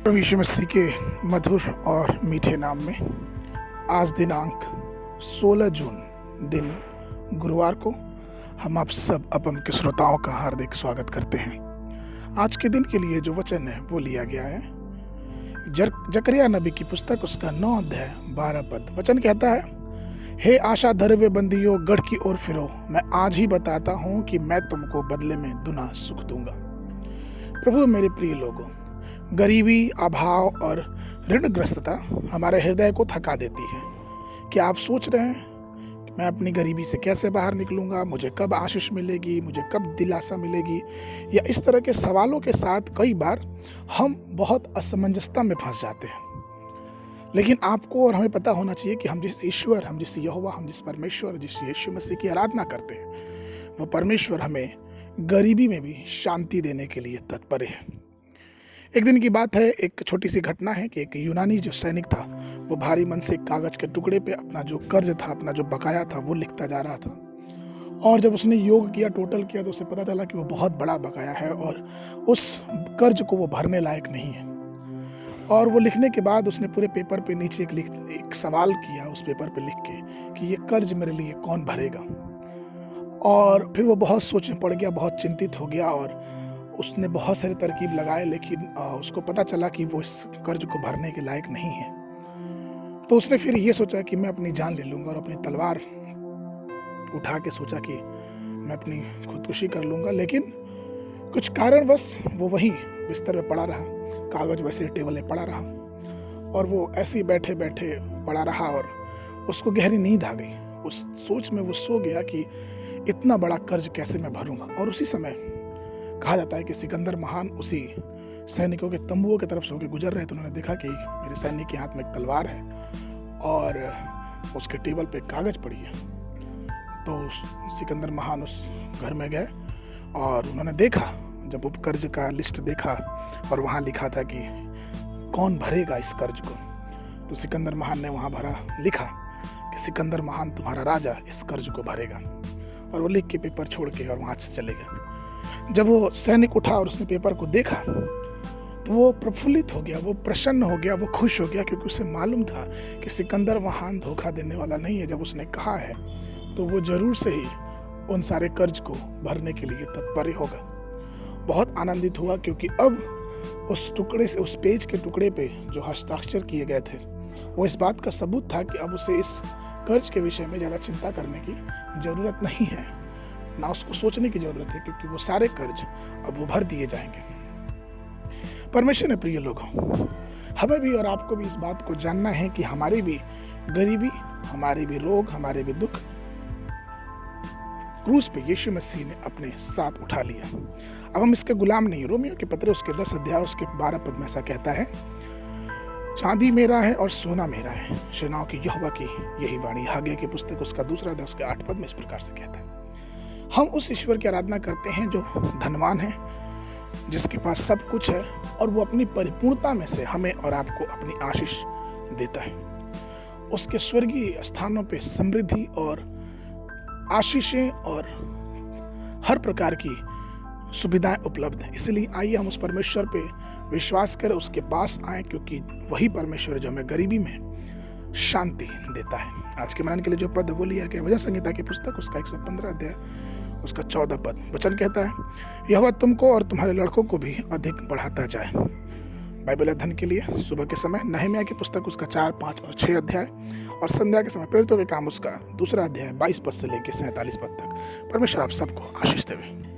प्रभु यीशु मसीह के मधुर और मीठे नाम में आज दिनांक 16 जून दिन गुरुवार को हम आप सब अपन के श्रोताओं का हार्दिक स्वागत करते हैं। आज के दिन के लिए जो वचन है वो लिया गया है जकरिया नबी की पुस्तक, उसका 9 अध्याय 12 पद। वचन कहता है, हे आशा धरे हुए बंदियों, गढ़ की ओर फिरो, मैं आज ही बताता हूँ कि मैं तुमको बदले में दुना सुख दूंगा। प्रभु मेरे प्रिय लोगों, गरीबी, अभाव और ऋणग्रस्तता हमारे हृदय को थका देती है। क्या आप सोच रहे हैं कि मैं अपनी गरीबी से कैसे बाहर निकलूंगा, मुझे कब आशीष मिलेगी, मुझे कब दिलासा मिलेगी, या इस तरह के सवालों के साथ कई बार हम बहुत असमंजसता में फंस जाते हैं। लेकिन आपको और हमें पता होना चाहिए कि हम जिस ईश्वर, हम जिस यहोवा, हम जिस परमेश्वर, जिस यीशु मसीह की आराधना करते हैं, वो परमेश्वर हमें गरीबी में भी शांति देने के लिए तत्पर है। एक दिन की बात है, एक छोटी सी घटना है कि एक यूनानी जो सैनिक था, वो भारी मन से कागज के टुकड़े पे अपना जो कर्ज था, अपना जो बकाया था, वो लिखता जा रहा था। और जब उसने योग किया, टोटल किया, तो उसे पता चला कि वो बहुत बड़ा बकाया है और उस कर्ज को वो भरने लायक नहीं है। और वो लिखने के बाद उसने पूरे पेपर पे नीचे एक सवाल किया, उस पेपर पे लिख के कि ये कर्ज मेरे लिए कौन भरेगा। और फिर वो बहुत सोचने पड़ गया, बहुत चिंतित हो गया और उसने बहुत सारे तरकीब लगाए, लेकिन उसको पता चला कि वो इस कर्ज को भरने के लायक नहीं है। तो उसने फिर ये सोचा कि मैं अपनी जान ले लूँगा और अपनी तलवार उठा के सोचा कि मैं अपनी खुदकुशी कर लूँगा। लेकिन कुछ कारणवश वो वहीं बिस्तर पे पड़ा रहा, कागज वैसे टेबल पे पड़ा रहा और वो ऐसे ही बैठे बैठे पड़ा रहा और उसको गहरी नींद आ गई। उस सोच में वो सो गया कि इतना बड़ा कर्ज कैसे मैं भरूँगा। और उसी समय कहा जाता है कि सिकंदर महान उसी सैनिकों के तंबुओं की तरफ से होकर गुजर रहे, तो उन्होंने देखा कि मेरे सैनिक के हाथ में एक तलवार है और उसके टेबल पे कागज पड़ी है। तो सिकंदर महान उस घर में गए और उन्होंने देखा, जब वो कर्ज का लिस्ट देखा और वहाँ लिखा था कि कौन भरेगा इस कर्ज को, तो सिकंदर महान ने वहाँ लिखा कि सिकंदर महान तुम्हारा राजा इस कर्ज को भरेगा। और वो लिख के पेपर छोड़ के और वहाँ से चले गए। जब वो सैनिक उठा और उसने पेपर को देखा तो वो प्रफुल्लित हो गया, वो प्रसन्न हो गया, वो खुश हो गया, क्योंकि उसे मालूम था कि सिकंदर महान धोखा देने वाला नहीं है। जब उसने कहा है तो वो जरूर से ही उन सारे कर्ज को भरने के लिए तत्पर होगा। बहुत आनंदित हुआ, क्योंकि अब उस टुकड़े से, उस पेज के टुकड़े पे जो हस्ताक्षर किए गए थे, वो इस बात का सबूत था कि अब उसे इस कर्ज के विषय में ज़्यादा चिंता करने की जरूरत नहीं है, ना उसको सोचने की जरूरत है, क्योंकि वो सारे कर्ज अब वो भर दिए जाएंगे। परमेश्वर ने प्रिय लोगों, हमें भी और आपको भी इस बात को जानना है कि हमारी भी गरीबी, हमारे भी रोग, हमारे भी दुख क्रूस पे यीशु मसीह ने अपने साथ उठा लिया। अब हम इसके गुलाम नहीं। रोमियो के पत्र उसके 10 अध्याय उसके 12 पद में ऐसा कहता है, चांदी मेरा है और सोना मेरा है, सेनाओं की यहोवा की यही वाणी। हागे की पुस्तक उसका 2 अध्याय उसके 8 पद में इस प्रकार से कहता है। हम उस ईश्वर की आराधना करते हैं जो धनवान है, जिसके पास सब कुछ है और वो अपनी परिपूर्णता में से हमें और आपको अपनी आशीष देता है। उसके स्वर्गीय स्थानों पे समृद्धि और आशीषें और हर प्रकार की सुविधाएं उपलब्ध हैं। इसलिए आइए हम उस परमेश्वर पे विश्वास करें, उसके पास आए, क्योंकि वही परमेश्वर जो हमें गरीबी में शांति देता है। आज के मनन के लिए जो पद वो लिया गया, भजन संहिता की पुस्तक उसका 115 अध्याय उसका 14 पद। वचन कहता है, यहोवा तुमको और तुम्हारे लड़कों को भी अधिक बढ़ाता जाए। बाइबल अध्ययन के लिए सुबह के समय नहम्याह की पुस्तक उसका 4, 5 और 6 अध्याय, और संध्या के समय प्रेरितों के काम उसका 2 अध्याय 22 पद से लेकर 47 पद तक। परमेश्वर आप सबको आशीष देवे।